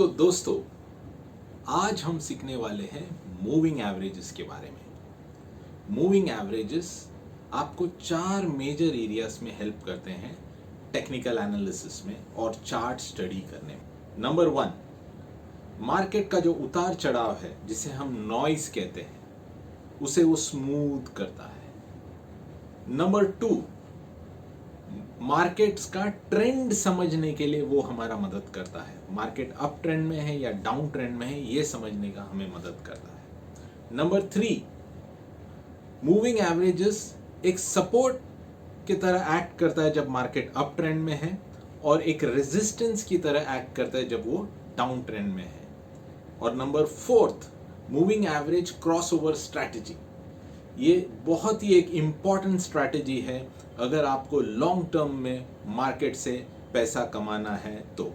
तो दोस्तों, आज हम सीखने वाले हैं मूविंग एवरेजेस के बारे में। मूविंग एवरेजेस आपको चार मेजर एरियाज में हेल्प करते हैं टेक्निकल एनालिसिस में और चार्ट स्टडी करने में। नंबर 1, मार्केट का जो उतार चढ़ाव है जिसे हम नॉइज कहते हैं, उसे वो स्मूथ करता है। नंबर 2, मार्केट्स का ट्रेंड समझने के लिए वो हमारा मदद करता है। मार्केट अप ट्रेंड में है या डाउन ट्रेंड में है, ये समझने का हमें मदद करता है। नंबर 3, मूविंग एवरेजेस एक सपोर्ट की तरह एक्ट करता है जब मार्केट अप ट्रेंड में है, और एक रेजिस्टेंस की तरह एक्ट करता है जब वो डाउन ट्रेंड में है। और number 4, moving average crossover strategy. ये बहुत ही एक इम्पॉर्टेंट स्ट्रैटेजी है अगर आपको लॉन्ग टर्म में मार्केट से पैसा कमाना है तो।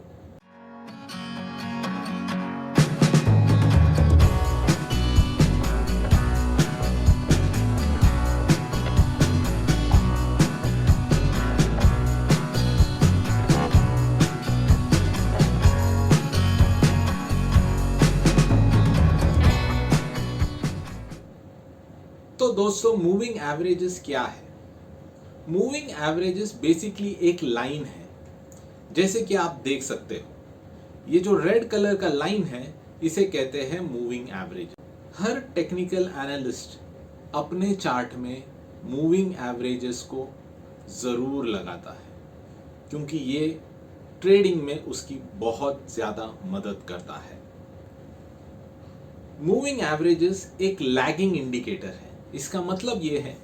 तो दोस्तों, मूविंग एवरेजेस क्या है? मूविंग एवरेजेस बेसिकली एक लाइन है, जैसे कि आप देख सकते हो। ये जो रेड कलर का लाइन है, इसे कहते हैं मूविंग एवरेज। हर टेक्निकल एनालिस्ट अपने चार्ट में मूविंग एवरेजेस को जरूर लगाता है, क्योंकि ये ट्रेडिंग में उसकी बहुत ज्यादा मदद करता है। मूविंग एवरेजेस एक लैगिंग इंडिकेटर है। इसका मतलब ये है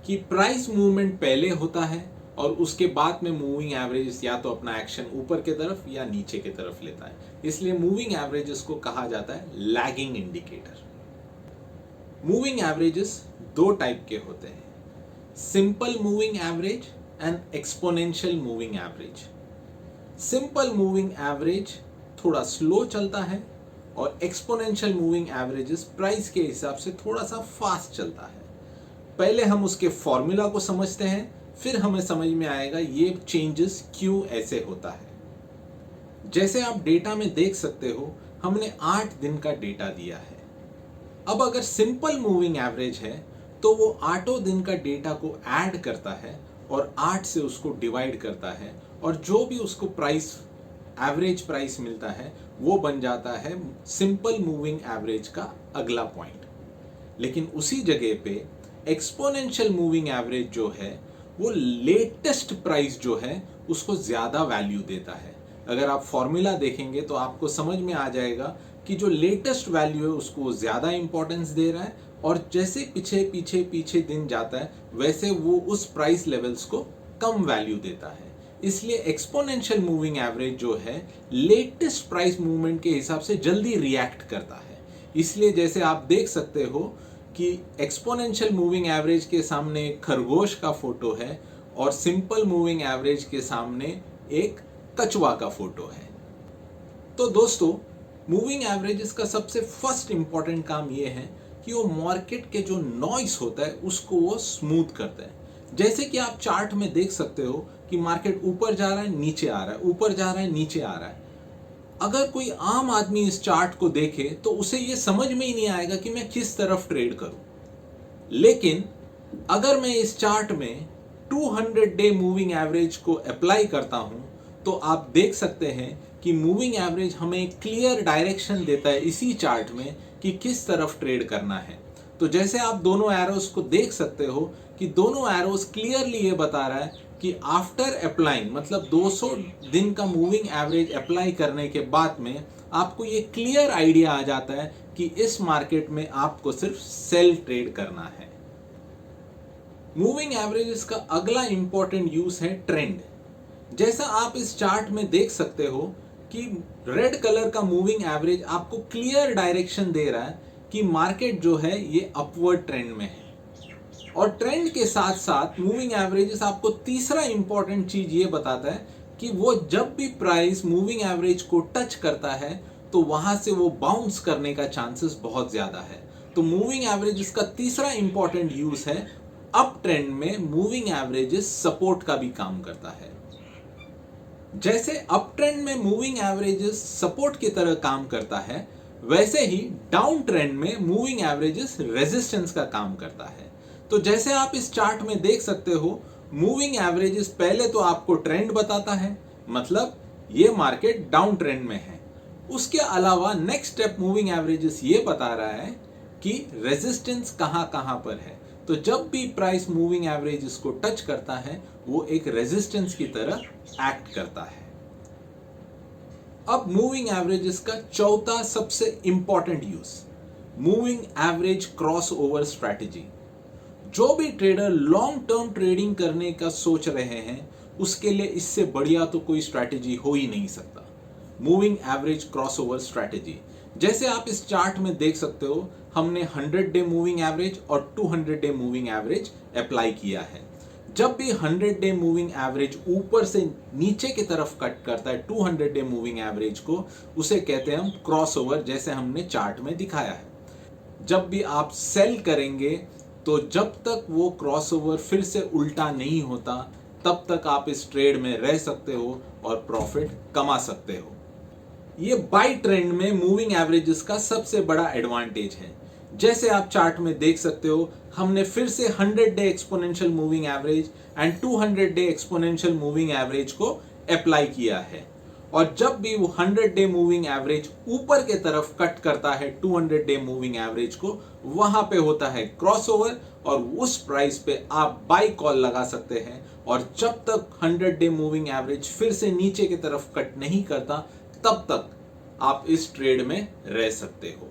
कि प्राइस मूवमेंट पहले होता है और उसके बाद में मूविंग एवरेजेस या तो अपना एक्शन ऊपर की तरफ या नीचे की तरफ लेता है। इसलिए मूविंग एवरेजेस को कहा जाता है लैगिंग इंडिकेटर। मूविंग एवरेजेस दो टाइप के होते हैं, simple moving average and exponential moving average. Simple moving average थोड़ा स्लो चलता है और एक्सपोनेंशियल मूविंग एवरेजेस प्राइस के हिसाब से थोड़ा सा फास्ट चलता है। पहले हम उसके फॉर्मूला को समझते हैं, फिर हमें समझ में आएगा ये चेंजेस क्यों ऐसे होता है। जैसे आप डेटा में देख सकते हो, हमने 8 दिन का डेटा दिया है। अब अगर सिंपल मूविंग एवरेज है तो वो 8 दिन का डेटा को ऐड करता है और 8 से उसको डिवाइड करता है, और जो भी उसको प्राइस एवरेज प्राइस मिलता है वो बन जाता है सिंपल मूविंग एवरेज का अगला पॉइंट। लेकिन उसी जगह पे एक्सपोनेंशियल मूविंग एवरेज जो है, वो लेटेस्ट प्राइस जो है उसको ज्यादा वैल्यू देता है। अगर आप फॉर्मूला देखेंगे तो आपको समझ में आ जाएगा कि जो लेटेस्ट वैल्यू है उसको ज्यादा इंपॉर्टेंस दे रहा है, और जैसे पीछे पीछे पीछे दिन जाता है वैसे वो उस प्राइस लेवल्स को कम वैल्यू देता है। इसलिए एक्सपोनेंशियल मूविंग एवरेज जो है लेटेस्ट प्राइस मूवमेंट के हिसाब से जल्दी रिएक्ट करता है। इसलिए जैसे आप देख सकते हो कि एक्सपोनेंशियल मूविंग एवरेज के सामने एक खरगोश का फोटो है और सिंपल मूविंग एवरेज के सामने एक कछुआ का फोटो है। तो दोस्तों, मूविंग एवरेजेस का सबसे फर्स्ट इंपॉर्टेंट काम यह है कि वो मार्केट के जो नॉइस होता है उसको वो स्मूथ करता है। जैसे कि आप चार्ट में देख सकते हो कि मार्केट ऊपर जा रहा है, नीचे आ रहा है, ऊपर जा रहा है, नीचे आ रहा है। अगर कोई आम आदमी इस चार्ट को देखे तो उसे ये समझ में ही नहीं आएगा कि मैं किस तरफ ट्रेड करूं। लेकिन अगर मैं इस चार्ट में 200 डे मूविंग एवरेज को अप्लाई करता हूं तो आप देख सकते हैं कि मूविंग एवरेज हमें क्लियर डायरेक्शन देता है इसी चार्ट में कि किस तरफ ट्रेड करना है। तो जैसे आप दोनों एरोस को देख सकते हो कि दोनों एरोस क्लियरली ये बता रहा है कि आफ्टर अप्लाइंग, मतलब 200 दिन का मूविंग एवरेज अप्लाई करने के बाद में आपको ये क्लियर आइडिया आ जाता है कि इस मार्केट में आपको सिर्फ सेल ट्रेड करना है। मूविंग एवरेजेस का अगला इंपॉर्टेंट यूज है ट्रेंड। जैसा आप इस चार्ट में देख सकते हो कि रेड कलर का मूविंग एवरेज आपको क्लियर डायरेक्शन दे रहा है कि मार्केट जो है ये अपवर्ड ट्रेंड में है। और ट्रेंड के साथ साथ मूविंग एवरेजेस आपको तीसरा इंपॉर्टेंट चीज ये बताता है कि वो जब भी प्राइस मूविंग एवरेज को टच करता है तो वहां से वो बाउंस करने का चांसेस बहुत ज्यादा है। तो मूविंग एवरेजेस का तीसरा इंपॉर्टेंट यूज है अप ट्रेंड में मूविंग एवरेजेस सपोर्ट का भी काम करता है। जैसे अप ट्रेंड में मूविंग एवरेजेस सपोर्ट की तरह काम करता है, वैसे ही डाउन ट्रेंड में मूविंग एवरेजेस रेजिस्टेंस का काम करता है। तो जैसे आप इस चार्ट में देख सकते हो, मूविंग एवरेजेस पहले तो आपको ट्रेंड बताता है, मतलब ये मार्केट डाउन ट्रेंड में है। उसके अलावा नेक्स्ट स्टेप मूविंग एवरेजेस ये बता रहा है कि रेजिस्टेंस कहां पर है। तो जब भी प्राइस मूविंग एवरेजेस को टच करता है, वो एक रेजिस्टेंस की तरह एक्ट करता है। अब मूविंग एवरेजेस का चौथा सबसे important use, moving average cross over strategy. जो भी ट्रेडर लॉन्ग टर्म ट्रेडिंग करने का सोच रहे हैं, उसके लिए इससे बढ़िया तो कोई स्ट्रैटेजी हो ही नहीं सकता, moving average cross over strategy. जैसे आप इस चार्ट में देख सकते हो, हमने 100 डे मूविंग एवरेज और 200 डे मूविंग एवरेज अप्लाई किया है। जब भी 100 डे मूविंग एवरेज ऊपर से नीचे की तरफ कट करता है 200 डे मूविंग एवरेज को, उसे कहते हैं हम क्रॉस ओवर, जैसे हमने चार्ट में दिखाया है। जब भी आप सेल करेंगे, तो जब तक वो क्रॉस ओवर फिर से उल्टा नहीं होता, तब तक आप इस ट्रेड में रह सकते हो और प्रॉफिट कमा सकते हो। ये बाई ट्रेंड में मूविंग एवरेजेस का सबसे बड़ा एडवांटेज है। जैसे आप चार्ट में देख सकते हो, हमने फिर से 100 day exponential moving average and 200 day exponential moving average को अप्लाई किया है। और जब भी वो 100 डे मूविंग एवरेज ऊपर के तरफ कट करता है 200 डे मूविंग एवरेज को, वहां पे होता है क्रॉसओवर और उस प्राइस पे आप बाई कॉल लगा सकते हैं। और जब तक 100 डे मूविंग एवरेज फिर से नीचे की तरफ कट नहीं करता, तब तक आप इस ट्रेड में रह सकते हो।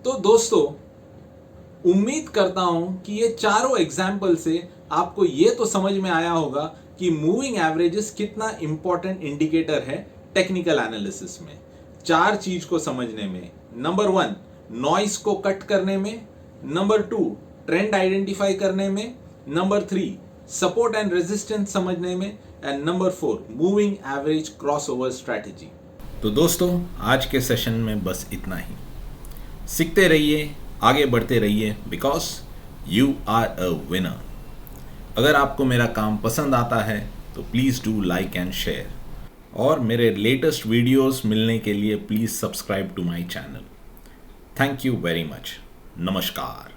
तो दोस्तों, उम्मीद करता हूं कि ये चारों एग्जाम्पल से आपको ये तो समझ में आया होगा कि मूविंग एवरेजेस कितना इंपॉर्टेंट इंडिकेटर है टेक्निकल एनालिसिस में। 4 चीज को समझने में, नंबर 1 नॉइस को कट करने में, नंबर 2 ट्रेंड आइडेंटिफाई करने में, नंबर 3 सपोर्ट एंड रेजिस्टेंस समझने में, and number 4 moving average crossover strategy. तो दोस्तों, आज के सेशन में बस इतना ही। सीखते रहिए, आगे बढ़ते रहिए, because you are a winner. अगर आपको मेरा काम पसंद आता है तो please do like and share, और मेरे लेटेस्ट वीडियोस मिलने के लिए please subscribe to my channel. Thank you very much. नमस्कार।